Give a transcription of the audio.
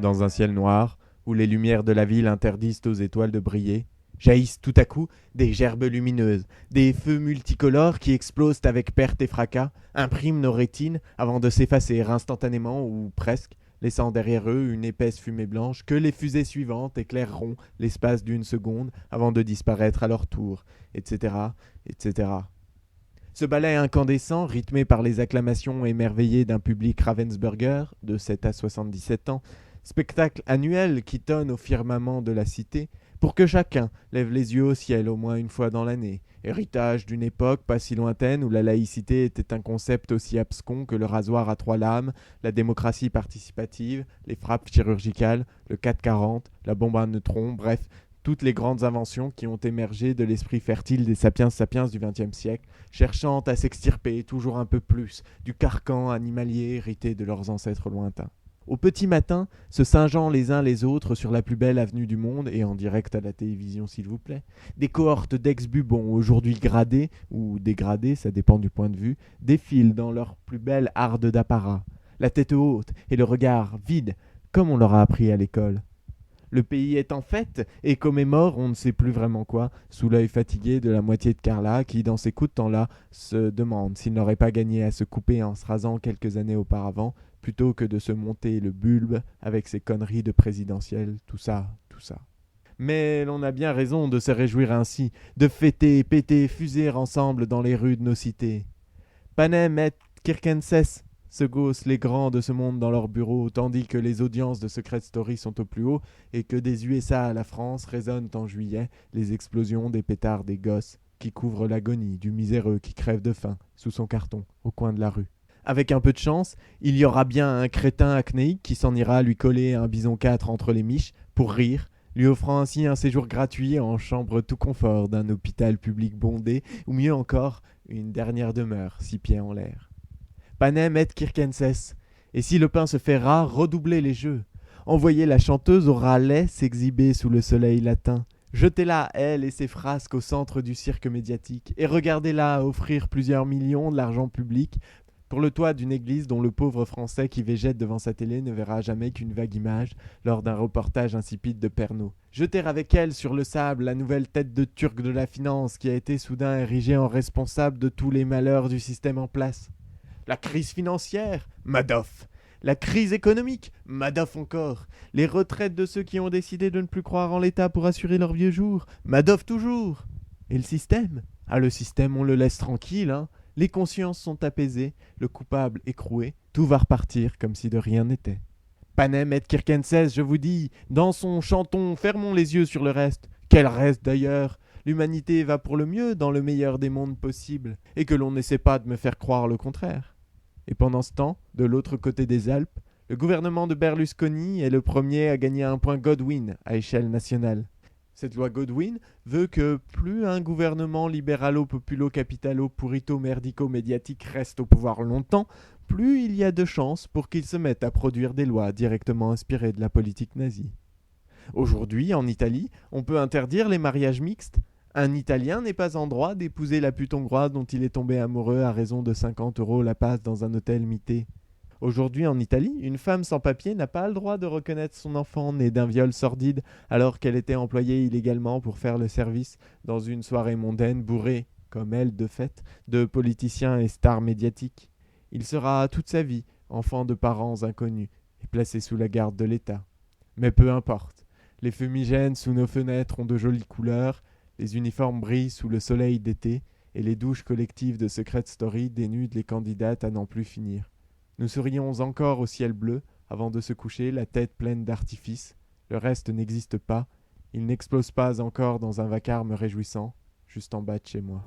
Dans un ciel noir, où les lumières de la ville interdisent aux étoiles de briller, jaillissent tout à coup des gerbes lumineuses, des feux multicolores qui explosent avec perte et fracas, impriment nos rétines avant de s'effacer instantanément ou presque, laissant derrière eux une épaisse fumée blanche que les fusées suivantes éclaireront l'espace d'une seconde avant de disparaître à leur tour, etc., etc. Ce ballet incandescent, rythmé par les acclamations émerveillées d'un public Ravensburger, de 7 à 77 ans, spectacle annuel qui tonne au firmament de la cité, pour que chacun lève les yeux au ciel au moins une fois dans l'année, héritage d'une époque pas si lointaine où la laïcité était un concept aussi abscon que le rasoir à 3 lames, la démocratie participative, les frappes chirurgicales, le 440, la bombe à neutrons, bref, toutes les grandes inventions qui ont émergé de l'esprit fertile des sapiens sapiens du XXe siècle, cherchant à s'extirper toujours un peu plus du carcan animalier hérité de leurs ancêtres lointains. Au petit matin, se singeant les uns les autres sur la plus belle avenue du monde, et en direct à la télévision s'il vous plaît, des cohortes d'ex-bubons aujourd'hui gradés, ou dégradés, ça dépend du point de vue, défilent dans leur plus belle harde d'apparat, la tête haute et le regard vide, comme on leur a appris à l'école. Le pays est en fête et commémore on ne sait plus vraiment quoi, sous l'œil fatigué de la moitié de Carla qui, dans ces coups de temps-là, se demande s'il n'aurait pas gagné à se couper en se rasant quelques années auparavant, plutôt que de se monter le bulbe avec ses conneries de présidentielle, tout ça, tout ça. Mais l'on a bien raison de se réjouir ainsi, de fêter, péter, fuser ensemble dans les rues de nos cités. Panem et Kirkenses se gaussent les grands de ce monde dans leurs bureaux, tandis que les audiences de Secret Story sont au plus haut et que des USA à la France résonnent en juillet les explosions des pétards des gosses qui couvrent l'agonie du miséreux qui crève de faim sous son carton au coin de la rue. Avec un peu de chance, il y aura bien un crétin acnéique qui s'en ira lui coller un bison 4 entre les miches pour rire, lui offrant ainsi un séjour gratuit en chambre tout confort d'un hôpital public bondé, ou mieux encore, une dernière demeure, 6 pieds en l'air. Panem et Kirkenses. Et si le pain se fait rare, redoublez les jeux. Envoyez la chanteuse au rat laid s'exhiber sous le soleil latin. Jetez-la, elle et ses frasques, au centre du cirque médiatique, et regardez-la offrir plusieurs millions de l'argent public pour le toit d'une église dont le pauvre Français qui végète devant sa télé ne verra jamais qu'une vague image lors d'un reportage insipide de Pernod. Jeter avec elle sur le sable la nouvelle tête de turc de la finance qui a été soudain érigée en responsable de tous les malheurs du système en place. La crise financière, Madoff. La crise économique, Madoff encore. Les retraites de ceux qui ont décidé de ne plus croire en l'État pour assurer leurs vieux jours, Madoff toujours. Et le système ? Ah, le système, on le laisse tranquille, hein. Les consciences sont apaisées, le coupable écroué, tout va repartir comme si de rien n'était. Panem et Kirkenses, je vous dis, dansons, chantons, fermons les yeux sur le reste. Quel reste d'ailleurs ? L'humanité va pour le mieux dans le meilleur des mondes possibles, et que l'on n'essaie pas de me faire croire le contraire. Et pendant ce temps, de l'autre côté des Alpes, le gouvernement de Berlusconi est le premier à gagner un point Godwin à échelle nationale. Cette loi Godwin veut que plus un gouvernement libéralo-populalo-capitalo-pourrito-merdico-médiatique reste au pouvoir longtemps, plus il y a de chances pour qu'il se mette à produire des lois directement inspirées de la politique nazie. Aujourd'hui, en Italie, on peut interdire les mariages mixtes. Un Italien n'est pas en droit d'épouser la pute hongroise dont il est tombé amoureux à raison de 50 € la passe dans un hôtel mité. Aujourd'hui, en Italie, une femme sans papier n'a pas le droit de reconnaître son enfant né d'un viol sordide alors qu'elle était employée illégalement pour faire le service dans une soirée mondaine bourrée, comme elle de fait, de politiciens et stars médiatiques. Il sera toute sa vie enfant de parents inconnus et placé sous la garde de l'État. Mais peu importe, les fumigènes sous nos fenêtres ont de jolies couleurs, les uniformes brillent sous le soleil d'été et les douches collectives de Secret Story dénudent les candidates à n'en plus finir. Nous serions encore au ciel bleu avant de se coucher, la tête pleine d'artifices. Le reste n'existe pas. Il n'explose pas encore dans un vacarme réjouissant, juste en bas de chez moi.